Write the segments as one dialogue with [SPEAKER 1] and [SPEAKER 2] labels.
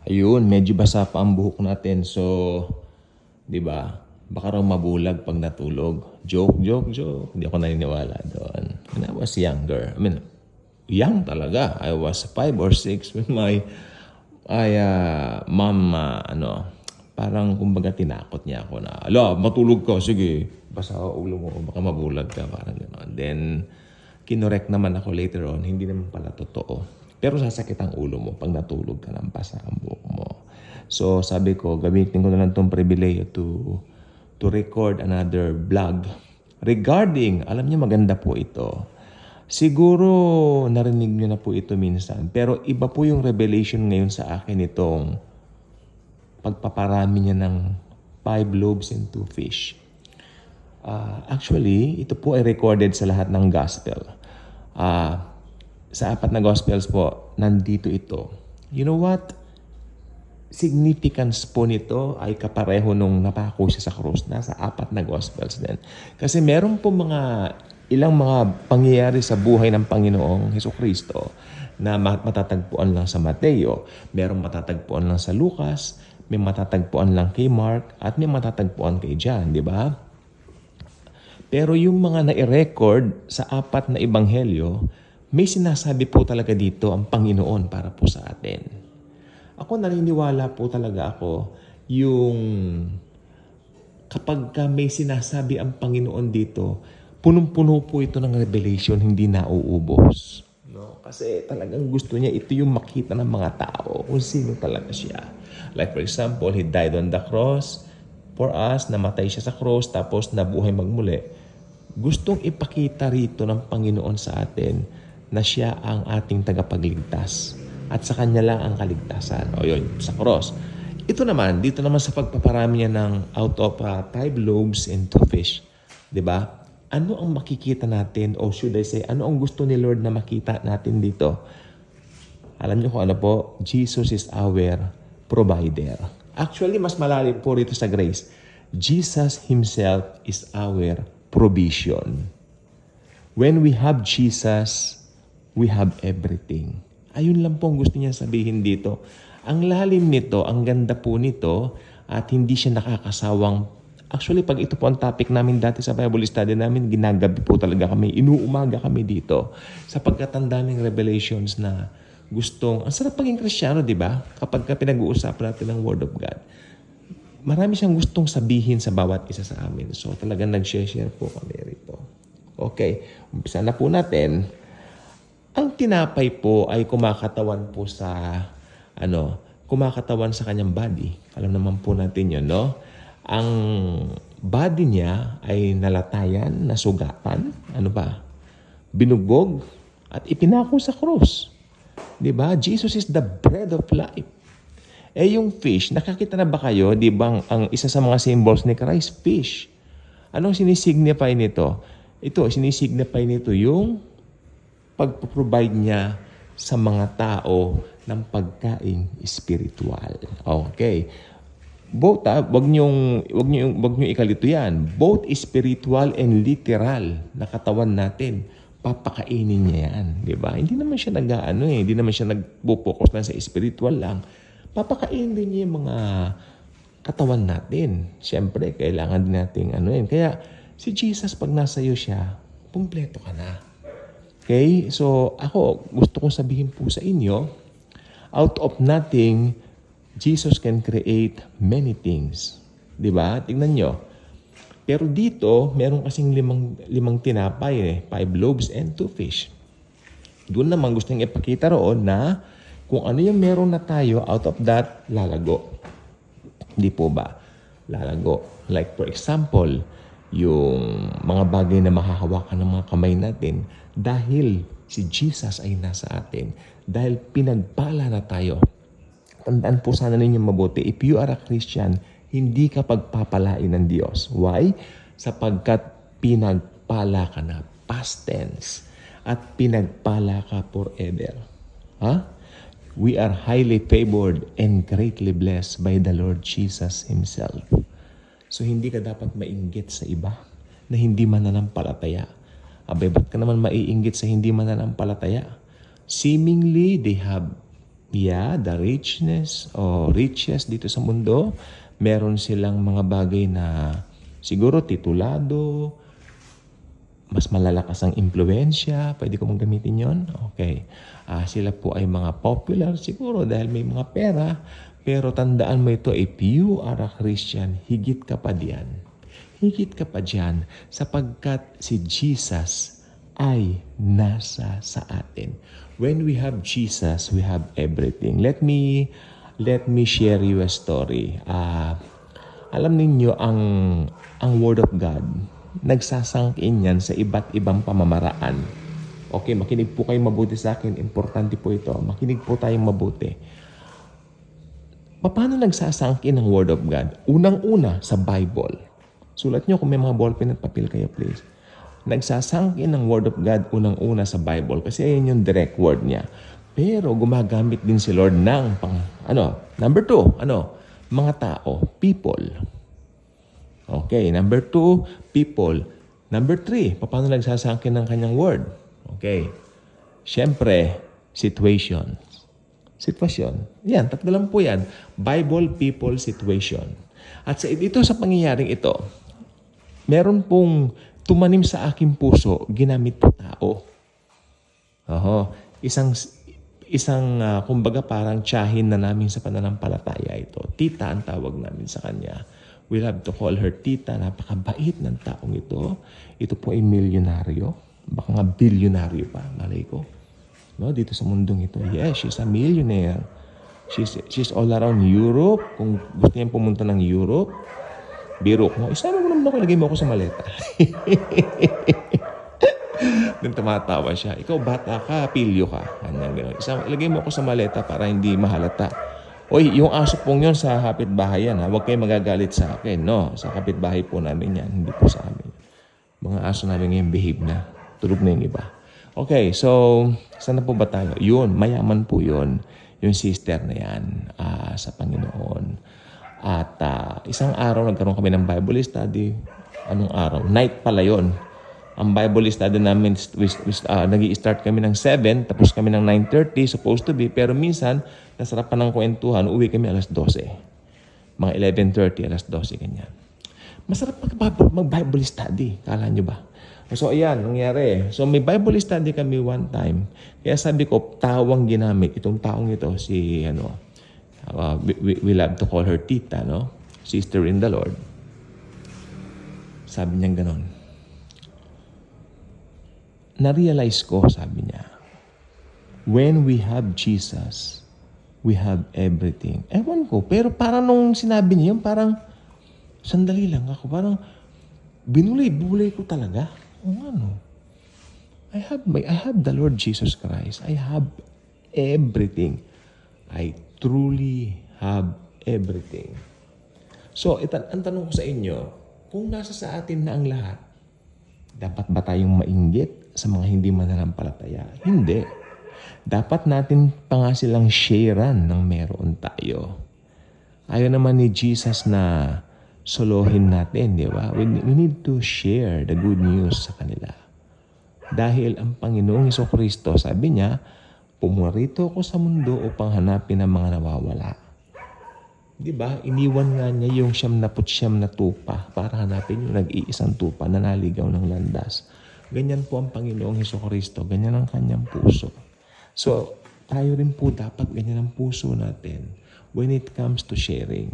[SPEAKER 1] Ayun, medyo basa pa ang buhok natin. So, di ba? Baka raw mabulag pag natulog. Joke, joke, joke. Hindi ako naniniwala doon. When I was younger, young talaga. I was 5 or 6 when my mom, parang kumbaga tinakot niya ako na, matulog ka, sige, basa ulo mo, baka mabulag ka, parang gano'n. Then, kinorek naman ako later on, hindi naman pala totoo. Pero sasakit ang ulo mo pag natulog ka ng basa ang buhok mo. So, sabi ko, gamitin ko na lang itong pribileyo to record another vlog regarding, alam niyo maganda po ito. Siguro narinig niyo na po ito minsan, pero iba po yung revelation ngayon sa akin itong pagpaparami niya ng 5 loaves and 2 fish. Actually, ito po ay recorded sa lahat ng gospel. Sa 4 na gospels po, nandito ito. You know what? Significance po nito ay kapareho nung napako siya sa krus. Nasa 4 na gospels din. Kasi meron po ilang mga pangyayari sa buhay ng Panginoong Hesukristo na matatagpuan lang sa Mateo, meron matatagpuan lang sa Lucas, may matatagpuan lang kay Mark, at may matatagpuan kay John, di ba? Pero yung mga nai-record sa 4 na ebanghelyo, may sinasabi po talaga dito ang Panginoon para po sa atin. Ako naniniwala po talaga ako yung kapag may sinasabi ang Panginoon dito, punong-puno po ito ng revelation, hindi nauubos. No? Kasi talagang gusto niya ito yung makita ng mga tao kung sino talaga siya. Like for example, He died on the cross for us, namatay siya sa cross, tapos nabuhay magmuli. Gustong ipakita rito ng Panginoon sa atin na siya ang ating tagapagligtas at sa Kanya lang ang kaligtasan. O yun, sa cross. Ito naman, dito naman sa pagpaparami niya ng out of 5 loaves and 2 fish. Diba? Ano ang makikita natin, o should I say, ano ang gusto ni Lord na makita natin dito? Alam niyo kung ano po? Jesus is our provider. Actually, mas malalim po rito sa grace. Jesus Himself is our provision. When we have Jesus, we have everything. Ayun lang po ang gusto niya sabihin dito. Ang lalim nito, ang ganda po nito, at hindi siya nakakasawang. Actually, pag ito po ang topic namin dati sa Bible study namin, ginagabi po talaga kami, inuumaga kami dito. Sapagkat ang daming revelations na ang sarap paging Kristiyano, di ba? Kapag pinag-uusapan natin ng Word of God. Marami siyang gustong sabihin sa bawat isa sa amin. So, talagang nag-share po kami rito. Okay, umpisa na po natin. Ang tinapay po ay kumakatawan po kumakatawan sa kanyang body. Alam naman po natin yun, no? Ang body niya ay nalatayan, nasugatan, binugbog, at ipinako sa cross. Diba? Jesus is the bread of life. Yung fish, nakakita na ba kayo, di ba, ang isa sa mga symbols ni Christ, fish. Anong sinisignify nito? Sinisignify nito yung pag-provide niya sa mga tao ng pagkain spiritual. Okay. Both, wag niyo ikalito yan. Both spiritual and literal na katawan natin, papakainin niya yan. Di ba? Hindi naman siya hindi naman siya nagpo-focus lang sa spiritual lang. Papakainin din niya yung mga katawan natin. Siyempre, kailangan din natin Kaya, si Jesus, pag nasa iyo siya, kumpleto ka na. Okay? So, ako, gusto kong sabihin po sa inyo, out of nothing, Jesus can create many things. Diba? Tingnan nyo. Pero dito, meron kasing limang tinapay 5 loaves and 2 fish. Doon naman gusto niyang ipakita roon na kung ano yung meron na tayo, out of that, lalago. Hindi po ba? Lalago. Like for example, yung mga bagay na mahahawakan ng mga kamay natin dahil si Jesus ay nasa atin. Dahil pinagpala na tayo. Tandaan po sana ninyo mabuti, if you are a Christian, hindi ka pagpapalain ng Diyos. Why? Sapagkat pinagpala ka na, past tense, at pinagpala ka forever. We are highly favored and greatly blessed by the Lord Jesus Himself. So hindi ka dapat mainggit sa iba na hindi mananampalataya. Abay, ba't ka naman maiinggit sa hindi mananampalataya? Seemingly, they have the richness o riches dito sa mundo. Meron silang mga bagay na siguro titulado, mas malalakas ang impluensya. Pwede ko mong gamitin yon. Okay. Sila po ay mga popular siguro dahil may mga pera. Pero tandaan mo ito, if you are a Christian, higit ka pa diyan. Higit ka pa diyan sapagkat si Jesus ay nasa sa atin. When we have Jesus, we have everything. Let me share you a story. Alam ninyo ang Word of God, nagsasangkin yan sa iba't ibang pamamaraan. Okay, makinig po kayo mabuti sa akin. Importante po ito. Makinig po tayong mabuti. Paano nagsasangkin ang Word of God? Unang-una sa Bible. Sulat nyo kung may mga ballpen at papel kayo, please. Nagsasangkin ang Word of God unang-una sa Bible kasi ayan yung direct word niya. Pero gumagamit din si Lord ng number 2, mga tao, people. Okay, number 2, people. Number 3, paano nagsasangkin ng kanyang word? Okay. Siyempre, sitwasyon. Yan, tatlo lang po yan. Bible, people, situation. At dito sa pangyayaring ito, meron pong tumanim sa aking puso, ginamit po tao. Isang kumbaga parang tiyahin na namin sa pananampalataya ito. Tita ang tawag namin sa kanya. We'll have to call her tita. Napakabait ng taong ito. Ito po ay milyonaryo. Baka nga bilyonaryo pa, malay ko. No, dito sa mundong ito. Yes, she's a millionaire. She's all around Europe. Kung gusto niya pumunta ng Europe, biro mo, isama mo naman ako, ilagay mo ako sa maleta. Nung tumatawa siya, ikaw bata ka, pilyo ka. Ganyan. Ilagay mo ako sa maleta para hindi mahalata. Oy, yung aso pong yun sa kapitbahay yan, ha? Huwag kayo magagalit sa akin, no? Sa kapitbahay po namin yan, hindi po sa amin. Mga aso namin ngayon behave na. Tulog na yung iba. Okay, so, saan na po ba tayo? Yun, mayaman po yun. Yung sister na yan sa Panginoon. At isang araw, nagkaroon kami ng Bible study. Anong araw? Night pala yun. Ang Bible study namin, nag-i-start kami ng 7, tapos kami ng 9:30, supposed to be. Pero minsan, nasarapan ng kwentuhan, uwi kami alas 12. Mga 11:30, alas 12, ganyan. Masarap mag-Bible study. Kala nyo ba? So, ayan, nangyari. So, may Bible study kami one time. Kaya sabi ko, tawang ginamit. Itong taong ito, we love to call her tita, no? Sister in the Lord. Sabi niya ganon. Na-realize ko, sabi niya, when we have Jesus, we have everything. Ewan ko, pero parang nung sinabi niya yun, parang sandali lang ako. Parang binulay-bulay ko talaga. I have the Lord Jesus Christ. I have everything. I truly have everything. So, ang tanong ko sa inyo, kung nasa sa atin na ang lahat, dapat ba tayong mainggit sa mga hindi mananampalataya? Hindi. Dapat natin pa nga silang sharean ng meron tayo. Ayaw naman ni Jesus na solohin natin, di ba? We need to share the good news sa kanila. Dahil ang Panginoong Jesucristo, sabi niya, pumarito ako sa mundo upang hanapin ang mga nawawala. Di ba? Iniwan nga niya yung 99 na tupa para hanapin yung nag-iisang tupa na naligaw ng landas. Ganyan po ang Panginoong Jesucristo. Ganyan ang kanyang puso. So, tayo rin po dapat ganyan ang puso natin when it comes to sharing.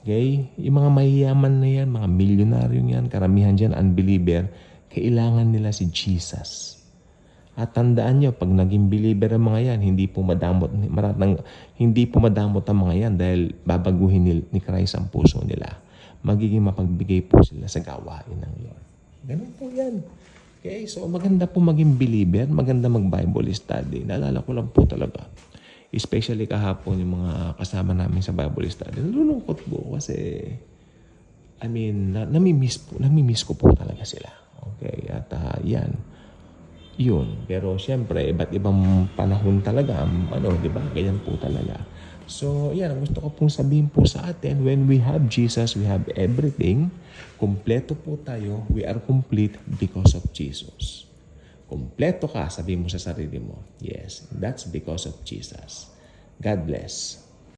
[SPEAKER 1] Okay? Yung mga mahiyaman na yan, mga milyonaryo yan, karamihan dyan, unbeliever, kailangan nila si Jesus. At tandaan nyo, pag naging believer ang mga yan, hindi po madamot ang mga yan dahil babaguhin ni Christ ang puso nila. Magiging mapagbigay po sila sa gawain ng Lord. Ganun po yan. Okay? So maganda po maging believer, maganda mag-Bible study. Naalala ko lang po talaga. Especially kahapon yung mga kasama namin sa Bible study. Nalulungkot po kasi, namimiss ko po talaga sila. Okay? At yan. Yun. Pero siyempre, iba't ibang panahon talaga. Di ba? Ganyan po talaga. So, yan. Gusto ko pong sabihin po sa atin, when we have Jesus, we have everything. Kompleto po tayo. We are complete because of Jesus. Kompleto ka, sabi mo sa sarili mo. Yes, that's because of Jesus. God bless.